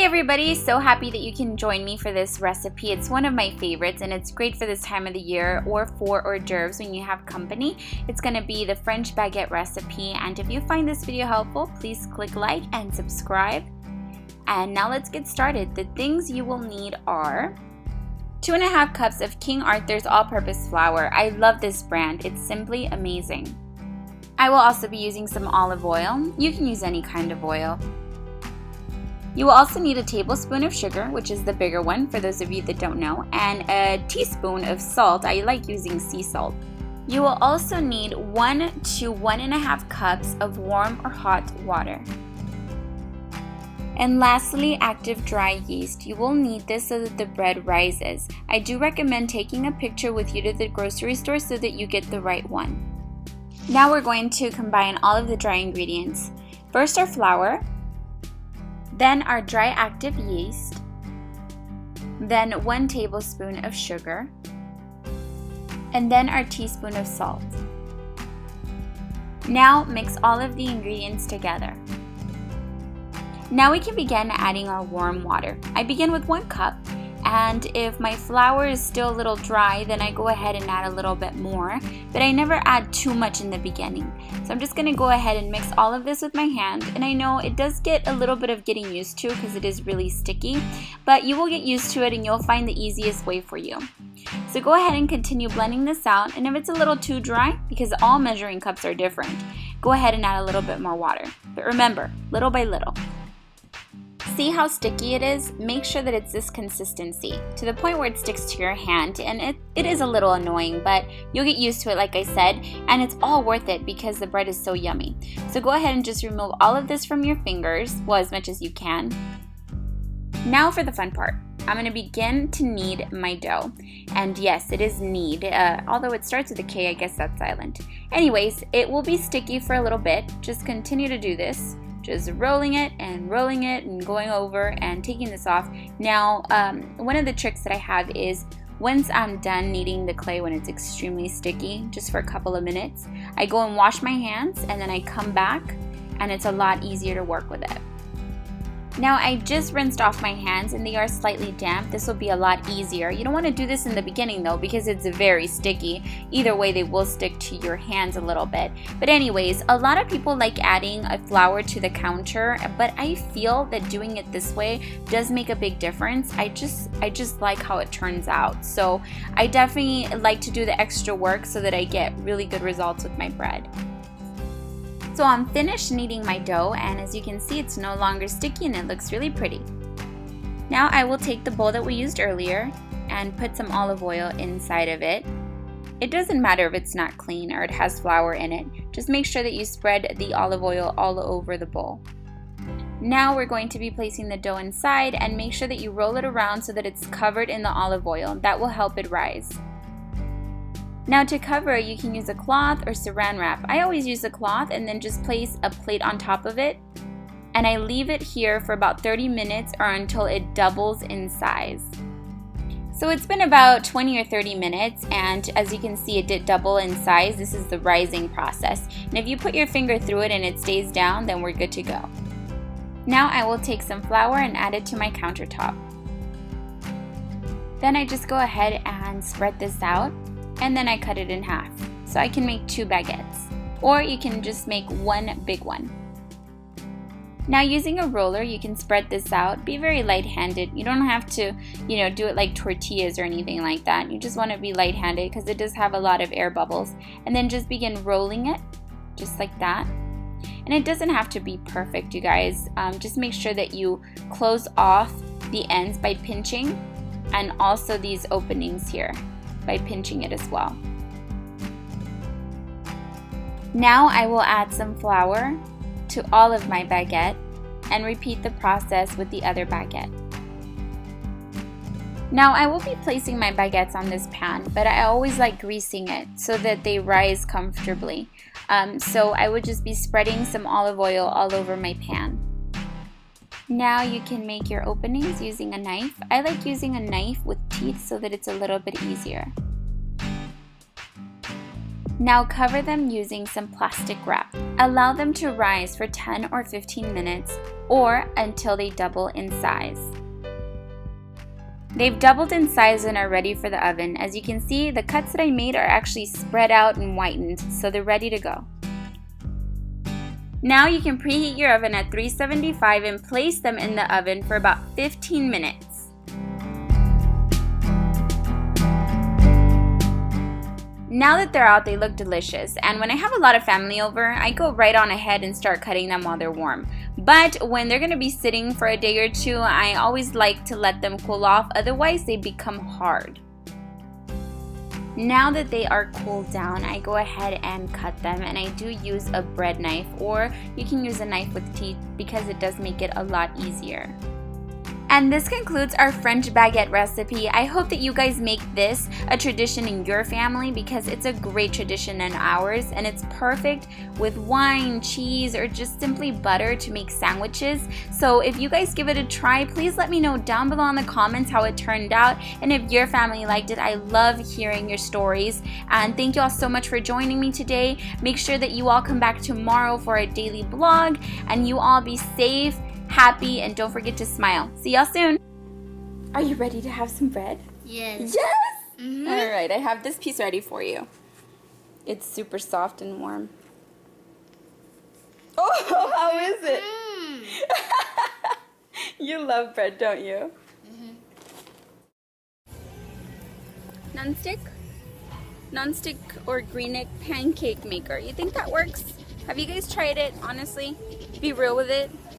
everybody, so happy that you can join me for this recipe. It's one of my favorites and it's great for this time of the year or for hors d'oeuvres when you have company. It's going to be the French baguette recipe, and if you find this video helpful, please click like and subscribe. And now let's get started. The things you will need are 2.5 cups of King Arthur's all-purpose flour. I love this brand. It's simply amazing. I will also be using some olive oil. You can use any kind of oil. You will also need a tablespoon of sugar, which is the bigger one for those of you that don't know, and a teaspoon of salt. I like using sea salt. You will also need 1 to 1.5 cups of warm or hot water. And lastly, active dry yeast. You will need this so that the bread rises. I do recommend taking a picture with you to the grocery store so that you get the right one. Now we're going to combine all of the dry ingredients. First our flour, then our dry active yeast, then 1 tablespoon of sugar, and then our teaspoon of salt. Now mix all of the ingredients together. Now we can begin adding our warm water. I begin with 1 cup, and if my flour is still a little dry, then I go ahead and add a little bit more, but I never add too much in the beginning. So I'm just going to go ahead and mix all of this with my hand, and I know it does get a little bit of getting used to because it is really sticky, but you will get used to it and you'll find the easiest way for you. So go ahead and continue blending this out, and if it's a little too dry, because all measuring cups are different, go ahead and add a little bit more water. But remember, little by little. See how sticky it is? Make sure that it's this consistency, to the point where it sticks to your hand, and it is a little annoying, but you'll get used to it like I said, and it's all worth it because the bread is so yummy. So go ahead and just remove all of this from your fingers, well, as much as you can. Now for the fun part. I'm going to begin to knead my dough, and yes, it is knead, although it starts with a K, I guess that's silent. Anyways, it will be sticky for a little bit. Just continue to do this. Just rolling it and going over and taking this off. Now, one of the tricks that I have is once I'm done kneading the clay, when it's extremely sticky, just for a couple of minutes, I go and wash my hands, and then I come back, and it's a lot easier to work with it. Now I just rinsed off my hands and they are slightly damp. This will be a lot easier. You don't want to do this in the beginning though because it's very sticky. Either way, they will stick to your hands a little bit. But anyways, a lot of people like adding a flour to the counter, but I feel that doing it this way does make a big difference. I just like how it turns out. So I definitely like to do the extra work so that I get really good results with my bread. So I'm finished kneading my dough, and as you can see, it's no longer sticky and it looks really pretty. Now I will take the bowl that we used earlier and put some olive oil inside of it. It doesn't matter if it's not clean or it has flour in it. Just make sure that you spread the olive oil all over the bowl. Now we're going to be placing the dough inside, and make sure that you roll it around so that it's covered in the olive oil. That will help it rise. Now to cover, you can use a cloth or saran wrap. I always use a cloth and then just place a plate on top of it, and I leave it here for about 30 minutes or until it doubles in size. So it's been about 20 or 30 minutes, and as you can see, it did double in size. This is the rising process. And if you put your finger through it and it stays down, then we're good to go. Now I will take some flour and add it to my countertop. Then I just go ahead and spread this out, and then I cut it in half. So I can make 2 baguettes, or you can just make 1 big one. Now using a roller, you can spread this out. Be very light-handed. You don't have to, do it like tortillas or anything like that. You just want to be light-handed because it does have a lot of air bubbles. And then just begin rolling it, just like that. And it doesn't have to be perfect, you guys. Just make sure that you close off the ends by pinching, and also these openings here by pinching it as well. Now I will add some flour to all of my baguette and repeat the process with the other baguette. Now I will be placing my baguettes on this pan, but I always like greasing it so that they rise comfortably. So I would just be spreading some olive oil all over my pan. Now you can make your openings using a knife. I like using a knife with teeth so that it's a little bit easier. Now cover them using some plastic wrap. Allow them to rise for 10 or 15 minutes or until they double in size. They've doubled in size and are ready for the oven. As you can see, the cuts that I made are actually spread out and whitened, so they're ready to go. Now you can preheat your oven at 375 and place them in the oven for about 15 minutes. Now that they're out, they look delicious, and when I have a lot of family over, I go right on ahead and start cutting them while they're warm. But when they're going to be sitting for a day or two, I always like to let them cool off, otherwise they become hard. Now that they are cooled down, I go ahead and cut them, and I do use a bread knife, or you can use a knife with teeth because it does make it a lot easier. And this concludes our French baguette recipe. I hope that you guys make this a tradition in your family because it's a great tradition in ours, and it's perfect with wine, cheese, or just simply butter to make sandwiches. So if you guys give it a try, please let me know down below in the comments how it turned out, and if your family liked it. I love hearing your stories, and thank you all so much for joining me today. Make sure that you all come back tomorrow for a daily vlog, and you all be safe, happy, and don't forget to smile. See y'all soon. Are you ready to have some bread? Yes. Yes! Mm-hmm. All right, I have this piece ready for you. It's super soft and warm. Oh, how is it? You love bread, don't you? Non-stick? Non-stick or Greenick pancake maker. You think that works? Have you guys tried it, honestly? Be real with it.